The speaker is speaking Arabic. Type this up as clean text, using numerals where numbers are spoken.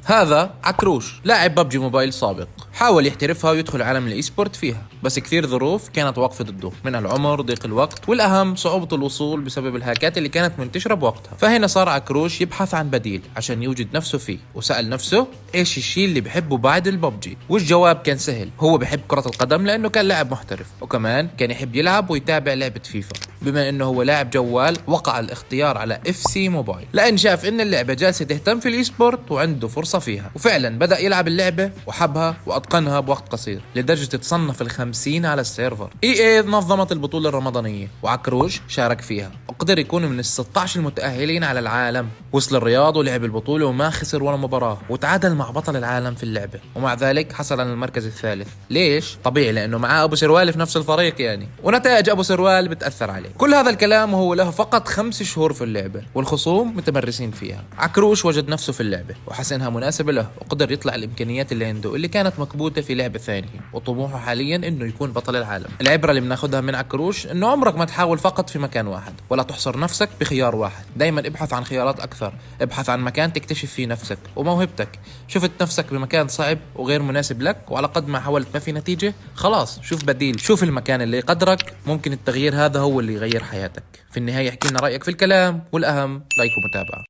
هذا عكروش لاعب ببجي موبايل سابق، حاول يحترفها ويدخل عالم الاي سبورت فيها، بس كثير ظروف كانت واقفة ضده، منها العمر، ضيق الوقت، والاهم صعوبة الوصول بسبب الهاكات اللي كانت منتشرة بوقتها. فهنا صار عكروش يبحث عن بديل عشان يوجد نفسه فيه، وسأل نفسه ايش الشيء اللي بحبه بعد الببجي، والجواب كان سهل، هو بحب كرة القدم لانه كان لاعب محترف، وكمان كان يحب يلعب ويتابع لعبة فيفا. بما انه هو لاعب جوال، وقع الاختيار على اف سي موبايل لان شاف ان اللعبة جالسة تهتم في الاي سبورت وعنده فرصة فيها، وفعلا بدأ يلعب اللعبة وحبها واتقنها بوقت قصير لدرجة تصنف ال50 على السيرفر. اي نظمت البطولة الرمضانية وعكروش شارك فيها وقدر يكون من ال16 المتأهلين على العالم. وصل الرياض ولعب البطولة وما خسر ولا مباراة، وتعادل مع بطل العالم في اللعبة، ومع ذلك حصل على المركز الثالث. ليش؟ طبيعي لانه معاه ابو سروال في نفس الفريق يعني، ونتائج ابو سروال بتأثر عليه. كل هذا الكلام وهو له فقط 5 شهور في اللعبة، والخصوم متمرسين فيها. عكروش وجد نفسه في اللعبة وحس انها مناسبة له، وقدر يطلع الامكانيات اللي عنده اللي كانت مكبوتة في لعبة ثانية، وطموحه حاليا انه يكون بطل العالم. العبرة اللي بناخذها من عكروش انه عمرك ما تحاول فقط في مكان واحد، ولا تحصر نفسك بخيار واحد، دايما ابحث عن خيارات اكثر، ابحث عن مكان تكتشف فيه نفسك وموهبتك. شفت نفسك بمكان صعب وغير مناسب لك، وعلى قد ما حاولت ما في نتيجة، خلاص شوف بديل، شوف المكان اللي يقدرك. ممكن التغيير هذا هو اللي يغير حياتك. في النهاية احكي لنا رأيك في الكلام، والأهم لايك ومتابعة.